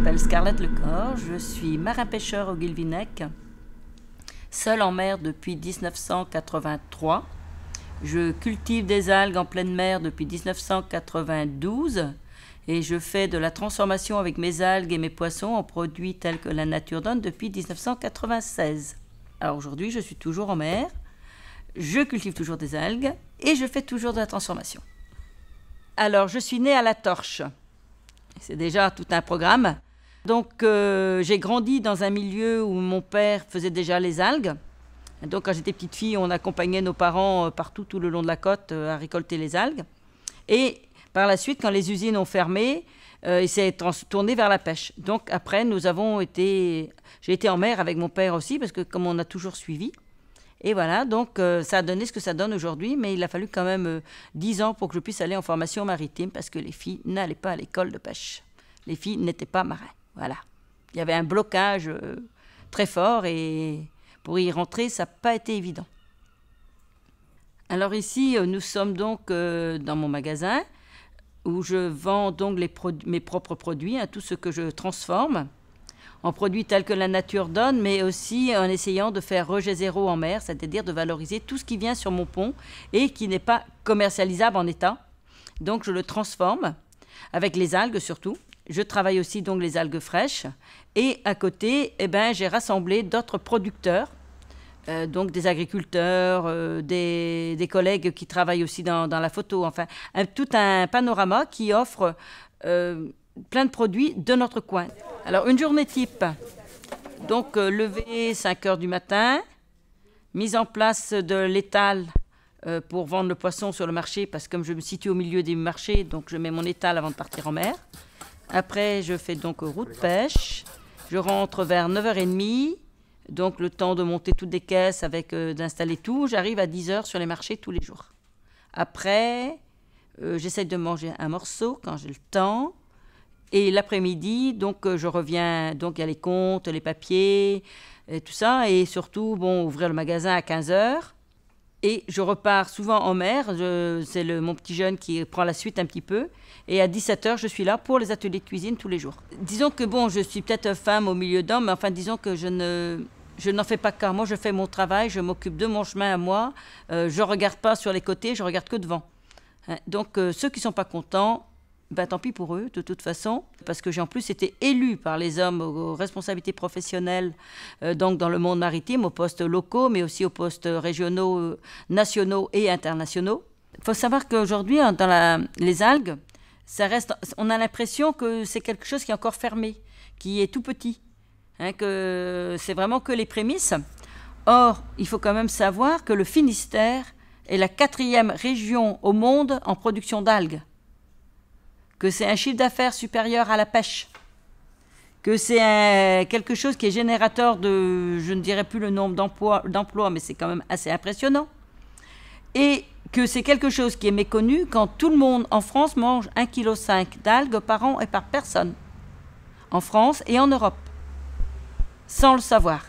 m'appelle Scarlett Lecor, je suis marin-pêcheur au Guilvinec, seul en mer depuis 1983. Je cultive des algues en pleine mer depuis 1992 et je fais de la transformation avec mes algues et mes poissons en produits tels que la nature donne depuis 1996. Alors aujourd'hui, je suis toujours en mer, je cultive toujours des algues et je fais toujours de la transformation. Alors, je suis née à La Torche. C'est déjà tout un programme. Donc, j'ai grandi dans un milieu où mon père faisait déjà les algues. Donc, quand j'étais petite fille, on accompagnait nos parents partout, tout le long de la côte, à récolter les algues. Et par la suite, quand les usines ont fermé, il s'est tourné vers la pêche. Donc, après, j'ai été en mer avec mon père aussi, parce que comme on a toujours suivi. Et voilà, donc ça a donné ce que ça donne aujourd'hui, mais il a fallu quand même 10 ans pour que je puisse aller en formation maritime, parce que les filles n'allaient pas à l'école de pêche. Les filles n'étaient pas marins, voilà. Il y avait un blocage très fort, et pour y rentrer, ça n'a pas été évident. Alors ici, nous sommes donc dans mon magasin, où je vends donc mes propres produits, tout ce que je transforme, en produits tels que la nature donne, mais aussi en essayant de faire rejet zéro en mer, c'est-à-dire de valoriser tout ce qui vient sur mon pont et qui n'est pas commercialisable en état. Donc je le transforme avec les algues surtout. Je travaille aussi donc les algues fraîches. Et à côté, j'ai rassemblé d'autres producteurs, donc des agriculteurs, des collègues qui travaillent aussi dans la photo, enfin tout un panorama qui offre plein de produits de notre coin. Alors, une journée type, donc lever 5 heures du matin, mise en place de l'étal pour vendre le poisson sur le marché, parce que comme je me situe au milieu des marchés, donc je mets mon étal avant de partir en mer. Après, je fais donc route pêche, je rentre vers 9h30, donc le temps de monter toutes les caisses, d'installer tout, j'arrive à 10h sur les marchés tous les jours. Après, j'essaie de manger un morceau quand j'ai le temps. Et l'après-midi, donc je reviens, donc il y a les comptes, les papiers, et tout ça, et surtout, ouvrir le magasin à 15h. Et je repars souvent en mer, c'est mon petit jeune qui prend la suite un petit peu. Et à 17h, je suis là pour les ateliers de cuisine tous les jours. Disons que je suis peut-être femme au milieu d'hommes, mais enfin disons que je n'en fais pas qu'à moi, je fais mon travail, je m'occupe de mon chemin à moi, je ne regarde pas sur les côtés, je regarde que devant. Donc ceux qui ne sont pas contents, tant pis pour eux, de toute façon, parce que j'ai en plus été élue par les hommes aux responsabilités professionnelles, donc dans le monde maritime, aux postes locaux, mais aussi aux postes régionaux, nationaux et internationaux. Il faut savoir qu'aujourd'hui, dans les algues, on a l'impression que c'est quelque chose qui est encore fermé, qui est tout petit, que c'est vraiment que les prémices. Or, il faut quand même savoir que le Finistère est la 4e région au monde en production d'algues, que c'est un chiffre d'affaires supérieur à la pêche, que c'est quelque chose qui est générateur de, je ne dirais plus le nombre d'emplois, mais c'est quand même assez impressionnant, et que c'est quelque chose qui est méconnu quand tout le monde en France mange 1,5 kg d'algues par an et par personne, en France et en Europe, sans le savoir.